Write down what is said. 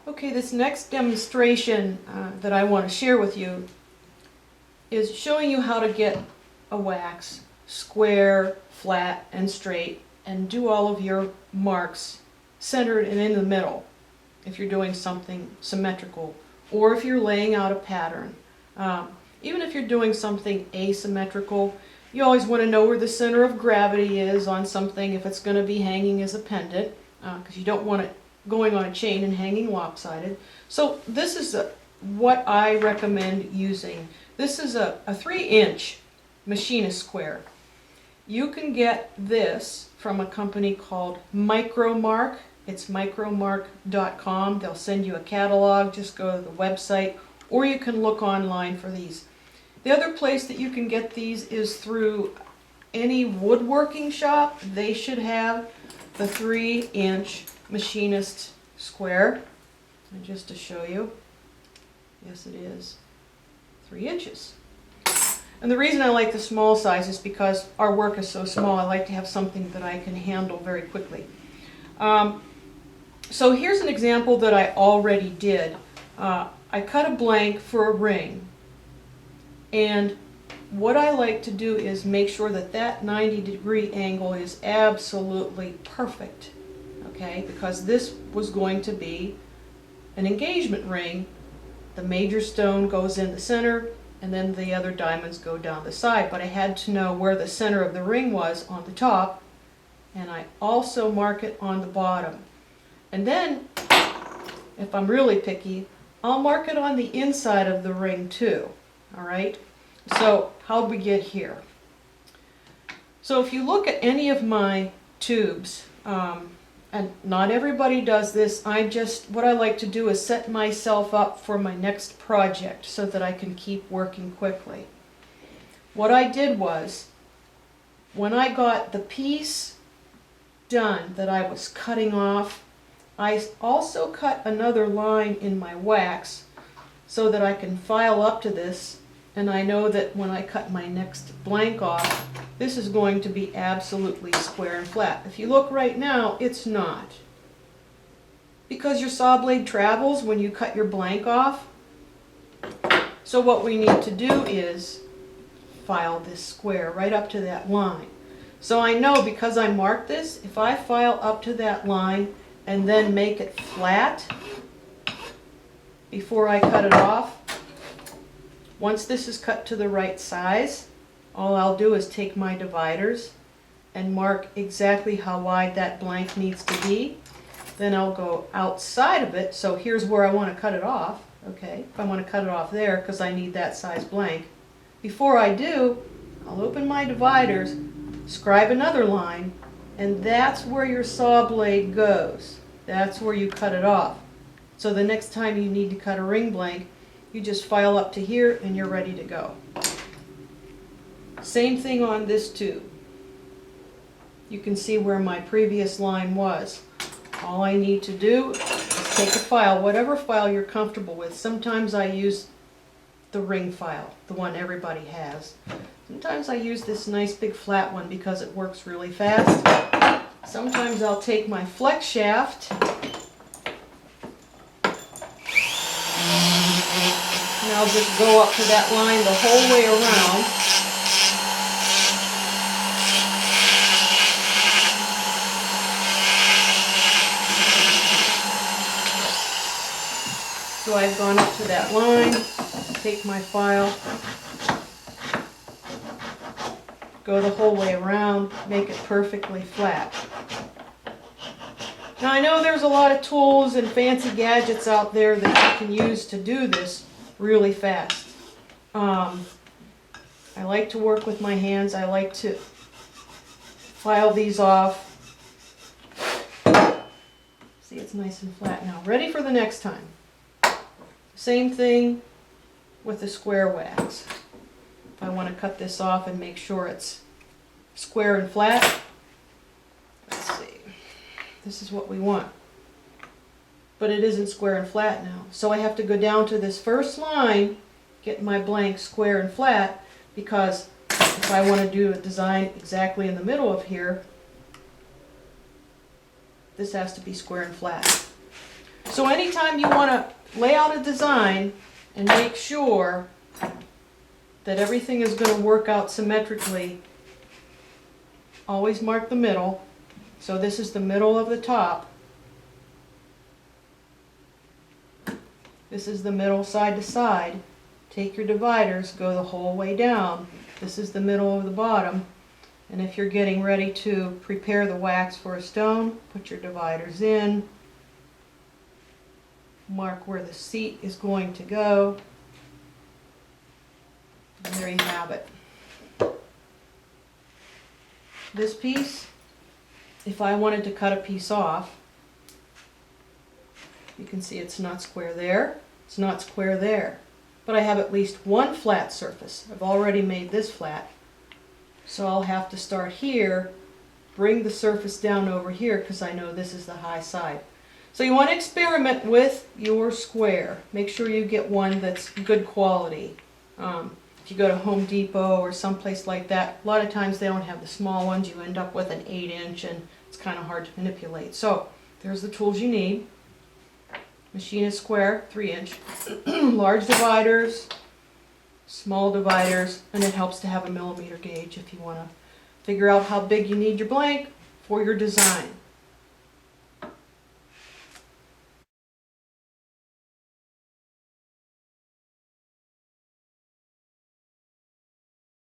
Okay, this next demonstration that I want to share with you is showing you how to get a wax square, flat, and straight, and do all of your marks centered and in the middle if you're doing something symmetrical, or if you're laying out a pattern. Even if you're doing something asymmetrical, you always want to know where the center of gravity is on something if it's going to be hanging as a pendant, because you don't want it going on a chain and hanging lopsided. So this is what I recommend using. This is a 3-inch machinist square. You can get this from a company called Micromark. It's micromark.com. They'll send you a catalog. Just go to the website, or you can look online for these. The other place that you can get these is through any woodworking shop. They should have the 3-inch machinist square. And just to show you, yes, it is 3 inches. And the reason I like the small size is because our work is so small. I like to have something that I can handle very quickly. So here's an example that I already did. I cut a blank for a ring, and what I like to do is make sure that that 90-degree angle is absolutely perfect, okay? Because this was going to be an engagement ring. The major stone goes in the center, and then the other diamonds go down the side, but I had to know where the center of the ring was on the top, and I also mark it on the bottom. And then, if I'm really picky, I'll mark it on the inside of the ring too. Alright? So, how'd we get here? So if you look at any of my tubes, and not everybody does this, what I like to do is set myself up for my next project so that I can keep working quickly. What I did was, when I got the piece done that I was cutting off, I also cut another line in my wax so that I can file up to this, and I know that when I cut my next blank off, this is going to be absolutely square and flat. If you look right now, it's not. Because your saw blade travels when you cut your blank off. So what we need to do is file this square right up to that line. So I know, because I marked this, if I file up to that line and then make it flat before I cut it off, once this is cut to the right size, all I'll do is take my dividers and mark exactly how wide that blank needs to be. Then I'll go outside of it, so here's where I want to cut it off. Okay, if I want to cut it off there because I need that size blank. Before I do, I'll open my dividers, scribe another line, and that's where your saw blade goes. That's where you cut it off. So the next time you need to cut a ring blank, you just file up to here and you're ready to go. Same thing on this tube. You can see where my previous line was. All I need to do is take a file, whatever file you're comfortable with. Sometimes I use the ring file, the one everybody has. Sometimes I use this nice big flat one because it works really fast. Sometimes I'll take my flex shaft and I'll just go up to that line the whole way around. So I've gone up to that line, take my file, go the whole way around, make it perfectly flat. Now I know there's a lot of tools and fancy gadgets out there that you can use to do this really fast. I like to work with my hands. I like to file these off. See, it's nice and flat now. Ready for the next time. Same thing with the square wax. If I want to cut this off and make sure it's square and flat, let's see. This is what we want. But it isn't square and flat now. So I have to go down to this first line, get my blank square and flat, because if I want to do a design exactly in the middle of here, this has to be square and flat. So anytime you want to lay out a design and make sure that everything is going to work out symmetrically, always mark the middle. So this is the middle of the top. This is the middle side to side. Take your dividers, go the whole way down. This is the middle of the bottom. And if you're getting ready to prepare the wax for a stone, put your dividers in. Mark where the seat is going to go. And there you have it. This piece, if I wanted to cut a piece off, you can see it's not square there, it's not square there. But I have at least one flat surface. I've already made this flat. So I'll have to start here, bring the surface down over here because I know this is the high side. So you want to experiment with your square. Make sure you get one that's good quality. If you go to Home Depot or someplace like that, a lot of times they don't have the small ones. You end up with an 8-inch and it's kind of hard to manipulate. So there's the tools you need. Machine is square, 3-inch. Large dividers, small dividers, and it helps to have a millimeter gauge if you want to figure out how big you need your blank for your design.